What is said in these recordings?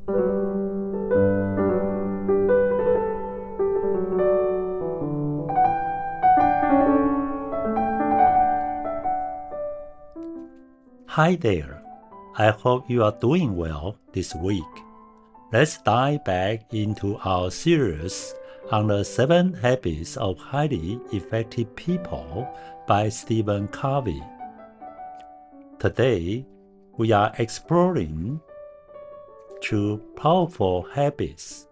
Hi there, I hope you are doing well this week. Let's dive back into our series on the 7 Habits of Highly Effective People by Stephen Covey. Today, we are exploring 2 powerful habits.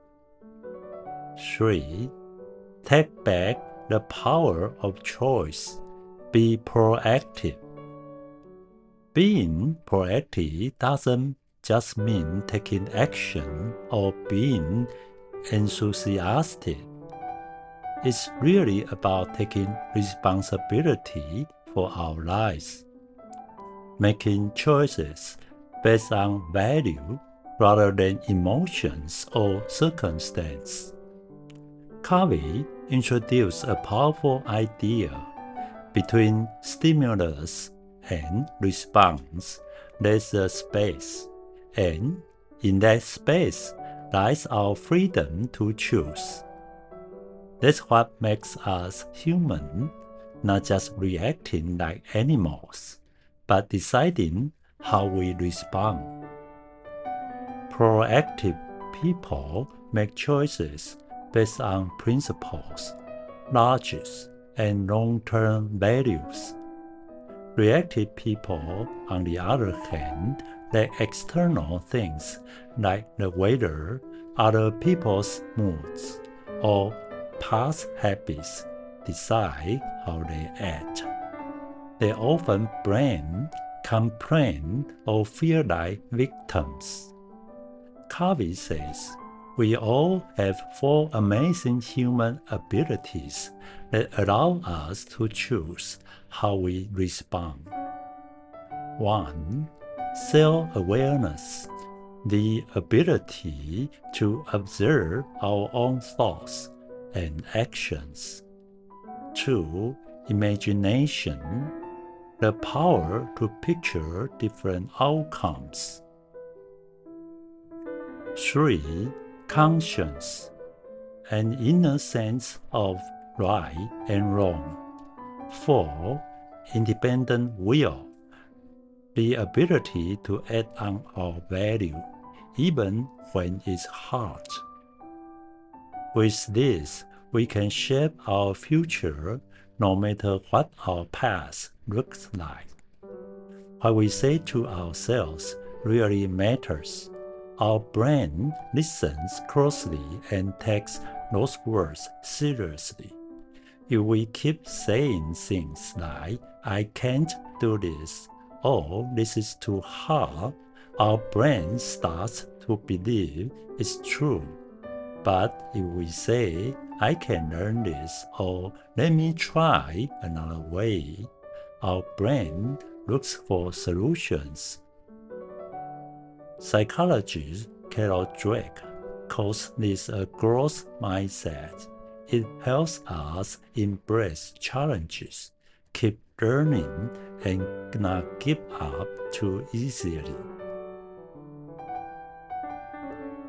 3. Take back the power of choice. Be proactive. Being proactive doesn't just mean taking action or being enthusiastic. It's really about taking responsibility for our lives, making choices based on value rather than emotions or circumstance. Covey introduced a powerful idea: between stimulus and response, there's a space, and in that space lies our freedom to choose. That's what makes us human, not just reacting like animals, but deciding how we respond. Proactive people make choices based on principles, logic, and long-term values. Reactive people, on the other hand, let external things like the weather, other people's moods, or past habits decide how they act. They often blame, complain, or feel like victims. Covey says, we all have 4 amazing human abilities that allow us to choose how we respond. 1. Self-awareness, the ability to observe our own thoughts and actions. 2. Imagination, the power to picture different outcomes. 3. Conscience, an inner sense of right and wrong. 4. Independent will, the ability to act on our value, even when it's hard. With this, we can shape our future no matter what our past looks like. What we say to ourselves really matters. Our brain listens closely and takes those words seriously. If we keep saying things like, I can't do this, or this is too hard, our brain starts to believe it's true. But if we say, I can learn this, or let me try another way, our brain looks for solutions. Psychologist Carol Dweck calls this a growth mindset. It helps us embrace challenges, keep learning, and not give up too easily.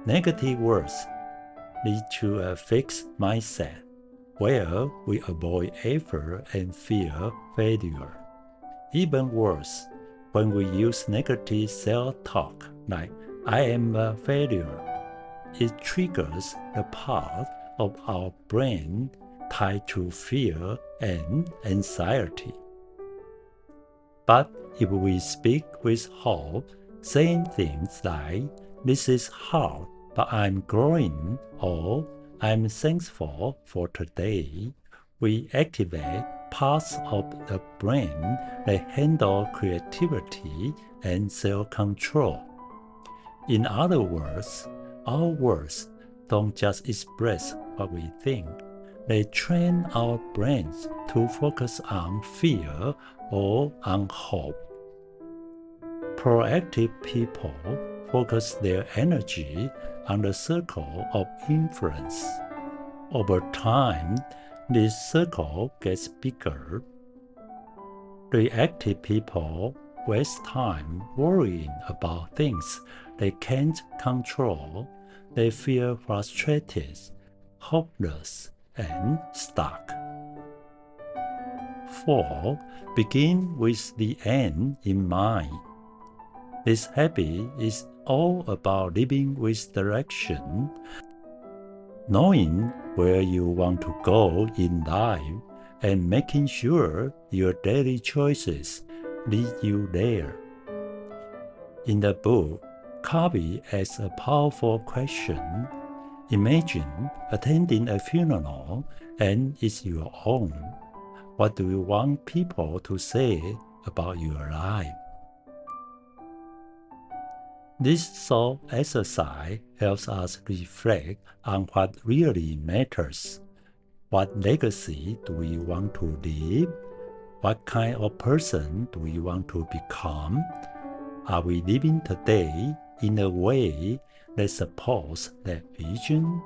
Negative words lead to a fixed mindset, where we avoid effort and fear failure. Even worse, when we use negative self-talk like, I am a failure, it triggers the part of our brain tied to fear and anxiety. But if we speak with hope, saying things like, this is hard, but I'm growing, or I'm thankful for today, we activate parts of the brain that handle creativity and self-control. In other words, our words don't just express what we think, they train our brains to focus on fear or on hope. Proactive people focus their energy on the circle of influence. Over time, this circle gets bigger. Reactive people waste time worrying about things they can't control, they feel frustrated, hopeless, and stuck. 4. Begin with the end in mind. This habit is all about living with direction, knowing where you want to go in life, and making sure your daily choices lead you there. In the book, Covey asks a powerful question. Imagine attending a funeral and it's your own. What do you want people to say about your life? This thought exercise helps us reflect on what really matters. What legacy do we want to leave? What kind of person do we want to become? Are we living today in a way that supports that vision?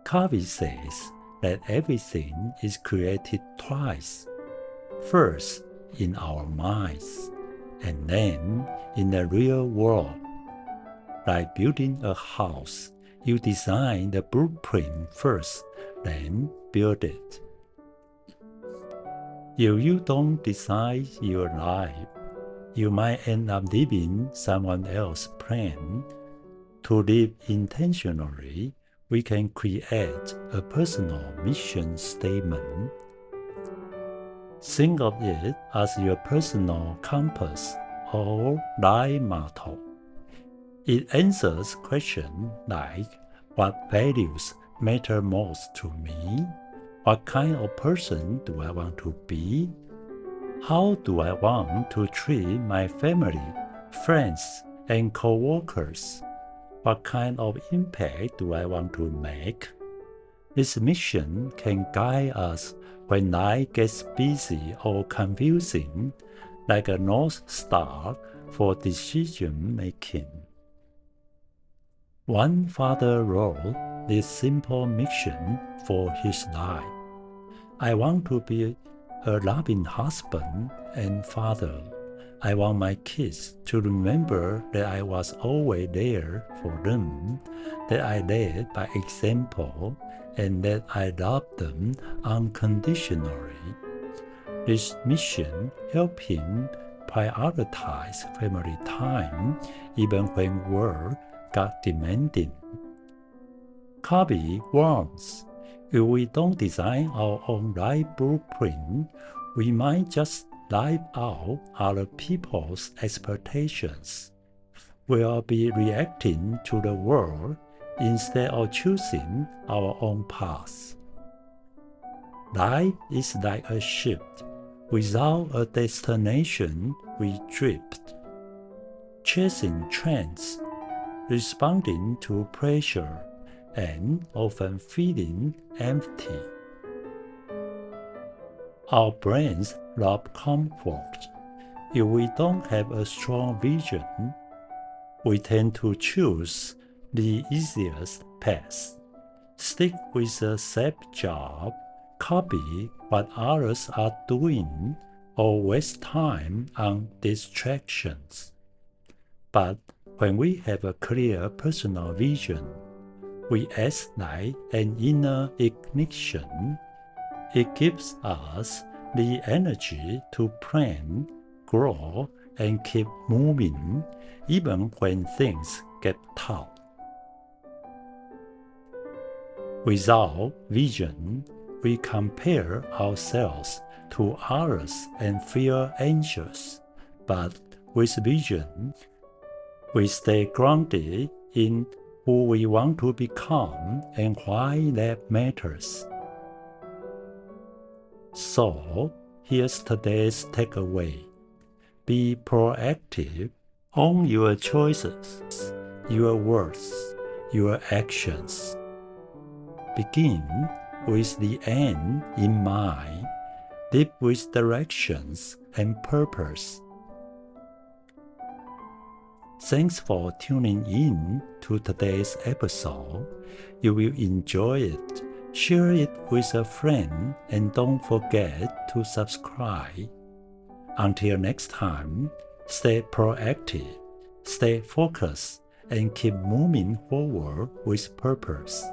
Covey says that everything is created twice. First, in our minds, and then in the real world. Like building a house, you design the blueprint first, then build it. If you don't design your life, you might end up living someone else's plan. To live intentionally, we can create a personal mission statement. Think of it as your personal compass or life motto. It answers questions like, what values matter most to me? What kind of person do I want to be? How do I want to treat my family, friends, and co-workers? What kind of impact do I want to make? This mission can guide us when life gets busy or confusing, like a North Star for decision-making. One father wrote this simple mission for his life. I want to be a loving husband and father. I want my kids to remember that I was always there for them, that I led by example, and that I loved them unconditionally. This mission helped him prioritize family time even when work got demanding. Covey warns, if we don't design our own life blueprint, we might just live out other people's expectations. We'll be reacting to the world instead of choosing our own path. Life is like a ship. Without a destination, we drift, chasing trends, responding to pressure, and often feeling empty. Our brains love comfort. If we don't have a strong vision, we tend to choose the easiest path, stick with a safe job, copy what others are doing, or waste time on distractions. But when we have a clear personal vision, we act like an inner ignition. It gives us the energy to plan, grow, and keep moving, even when things get tough. Without vision, we compare ourselves to others and feel anxious. But with vision, we stay grounded in who we want to become and why that matters. So, here's today's takeaway. Be proactive. Own your choices, your words, your actions. Begin with the end in mind. Live with directions and purpose. Thanks for tuning in to today's episode. You will enjoy it. Share it with a friend and don't forget to subscribe. Until next time, stay proactive, Stay focused and keep moving forward with purpose.